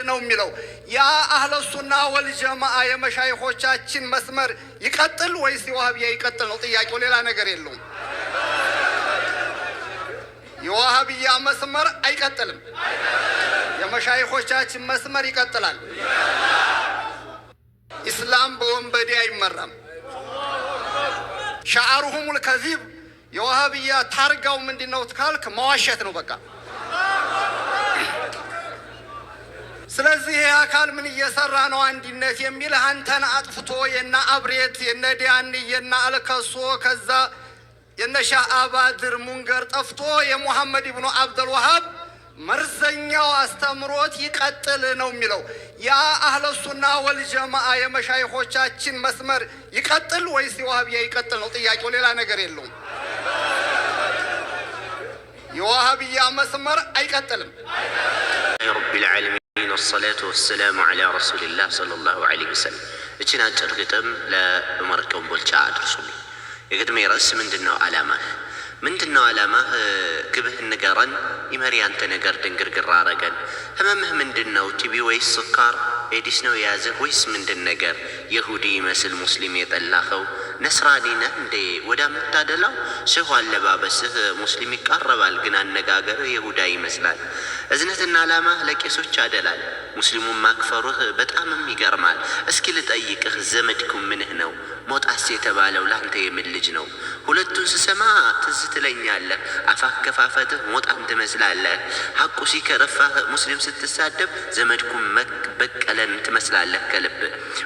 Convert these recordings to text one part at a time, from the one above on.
ነው የሚለው ያ አህለ ሱና ወልጀማዓ የመሻይኾቻችን መስመር ይቀጥል ወይስ የዋሃብያ ይቀጥል ነው ጥያቄው። ሌላ ነገር የለውም። የዋሃብያ መስመር አይቀጥልም። የመሻይኾቻችን መስመር ይቀጥላል። ኢስላም በወንበዴ አይመራም። ሻዓሩሁሙል ከዚብ የዋሃብያ ታርጋው ምንድነው ካልክ መዋሸት ነው በቃ። ስለዚህ ይሄ አካል ምን እየሰራ ነው? አንድነት የሚል አንተን አጥፍቶ የና አብሬት የነ ዲያን የና አልከሶ ከዛ የነ ሻአባድር ሙንገር ጠፍቶ የሙሐመድ ኢብኑ አብዱል ወሃብ መርዘኛው አስተምሮት ይቀጥል ነው የሚለው ያ አህለ ሱና ወልጀማዓ የመሻይኾቻችን መስመር ይቀጥል ወይስ የዋሃብያ ይቀጥል ነው ጥያቄው። ሌላ ነገር የለውም። የዋሃብያ መስመር አይቀጥልም። ረቢል ዓለሚን ወሰላቱ ወሰላሙ ዐላ ረሱሊላህ ሰለላሁ ዐለይሂ ወሰለም። እችን አጭር ግጥም ለዑመር ኮምቦልቻ አድርሱልኝ። የግጥሜ ርዕስ ምንድነው? ዓላማህ ምንድነው? ዓላማህ ግብህን ንገረን፣ ይመሪ አንተ ነገር ድንግርግር አረገን። ህመምህ ምንድነው? ቲቢ ወይስ ስኳር? ኤዲስ ነው የያዘህ ወይስ ምንድን ነገር? የሁዲ ይመስል ሙስሊም የጠላኸው ነስራኒ ነህ እንዴ ወዳ ምታደላው? ሽሁ አለባበስህ ሙስሊም ይቃረባል፣ ግን አነጋገርህ የሁዳ ይመስላል። እዝነትና ዓላማህ ለቄሶች አደላል፣ ሙስሊሙን ማክፈሩህ በጣምም ይገርማል። እስኪ ልጠይቅህ ዘመድኩም ምንህ ነው? ሞጣስ የተባለው ላንተ የምን ልጅ ነው? ሁለቱን ስሰማ ትዝ ትለኛለህ፣ አፋከፋፈትህ ሞጣን ትመስላለህ። ሐቁ ሲከረፋህ ሙስሊም ስትሳደብ ዘመድኩም በቀለን ትመስላለህ ከልብ።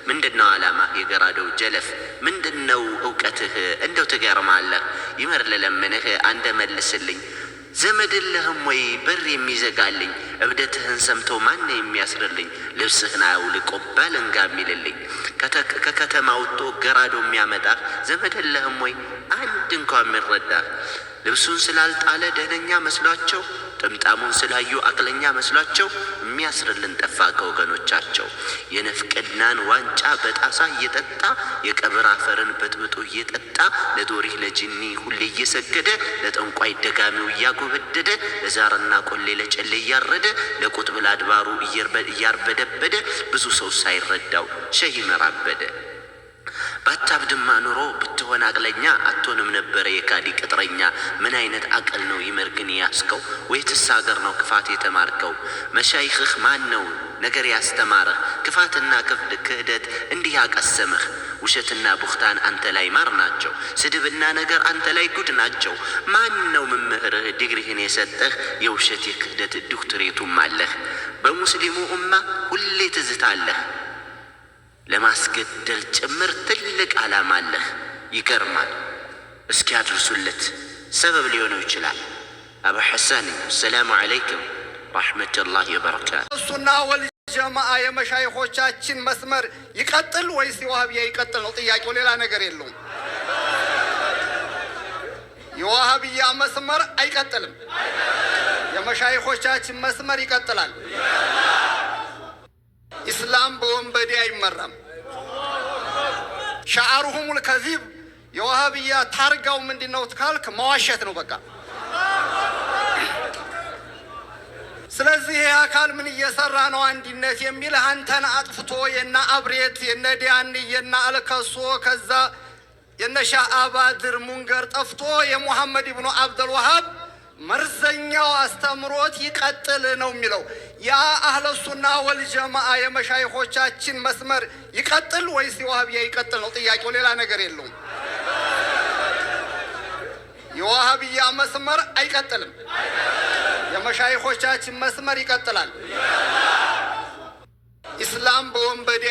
ምንድነው ዓላማህ የገራደው ጀለፍ? ምንድነው እውቀትህ? እንደው ትገርማለህ። ይመር ለለምንህ አንደ መልስልኝ። ዘመድልህም ወይ በር የሚዘጋልኝ? እብደትህን ሰምቶ ማን የሚያስርልኝ? ልብስህን አውልቆ ባለንጋ የሚልልኝ? ከከተማ ወጥቶ ገራዶ የሚያመጣህ ዘመድልህም ወይ አንድ እንኳን የሚረዳህ? ልብሱን ስላልጣለ ደህነኛ መስሏቸው፣ ጥምጣሙን ስላዩ አቅለኛ መስሏቸው የሚያስርልን ጠፋ ከወገኖቻቸው። የነፍቅናን ዋንጫ በጣሳ እየጠጣ የቀብር አፈርን በጥብጦ እየጠጣ ለዶሪህ ለጅኒ ሁሌ እየሰገደ ለጠንቋይ ደጋሚው እያጎበደደ ለዛርና ቆሌ ለጨሌ እያረደ ለቁጥብ ለአድባሩ እያርበደበደ ብዙ ሰው ሳይረዳው ሸህ ይመራበደ። ባታብድማ ኑሮ ብትሆን አቅለኛ አትሆንም ነበረ የካዲ ቅጥረኛ። ምን አይነት አቅል ነው ይመርግን ያስከው? ወይትስ አገር ነው ክፋት የተማርከው? መሻይኽህ ማን ነው ነገር ያስተማረህ? ክፋትና ክህደት እንዲህ ያቀሰመህ? ውሸትና ቡኽታን አንተ ላይ ማር ናቸው፣ ስድብና ነገር አንተ ላይ ጉድ ናቸው። ማን ነው መምህርህ ዲግሪህን የሰጠህ? የውሸት የክህደት ዶክትሬቱም አለህ። በሙስሊሙ ኡማ ሁሌ ትዝታለህ፣ ለማስገደል ጭምር ትልቅ ዓላማ አለህ። ይገርማል። እስኪ አድርሱለት፣ ሰበብ ሊሆነው ይችላል። አቡ ሐሰን ሰላሙ ዐለይኩም ረሕመቱላሂ ወበረካቱ። ሱና ወልጀማዓ የመሻይኾቻችን መስመር ይቀጥል ወይስ የዋሃብያ ይቀጥል ነው ጥያቄው። ሌላ ነገር የለውም። የዋሃብያ መስመር አይቀጥልም። የመሻይኾቻችን መስመር ይቀጥላል። ኢስላም በወንበዴ አይመራም። ሻዓሩሁሙል ከዚብ የዋሃብያ ታርጋው ምንድነው ካልክ መዋሸት ነው በቃ። ስለዚህ ይሄ አካል ምን እየሰራ ነው? አንድነት የሚል አንተን አጥፍቶ የና አብሬት የነ ዲያን የና አልከሶ ከዛ የነ ሻአባድር ሙንገር ጠፍቶ የሙሐመድ ኢብኑ አብዱል ወሃብ መርዘኛው አስተምሮት ይቀጥል ነው የሚለው ያ አህለ ሱና ወልጀማዓ የመሻይኾቻችን መስመር ይቀጥል ወይስ የዋሃብያ ይቀጥል ነው ጥያቄው። ሌላ ነገር የለውም። የዋሃብያ መስመር አይቀጥልም። የመሻይኾቻችን መስመር ይቀጥላል። ኢስላም በወንበዴ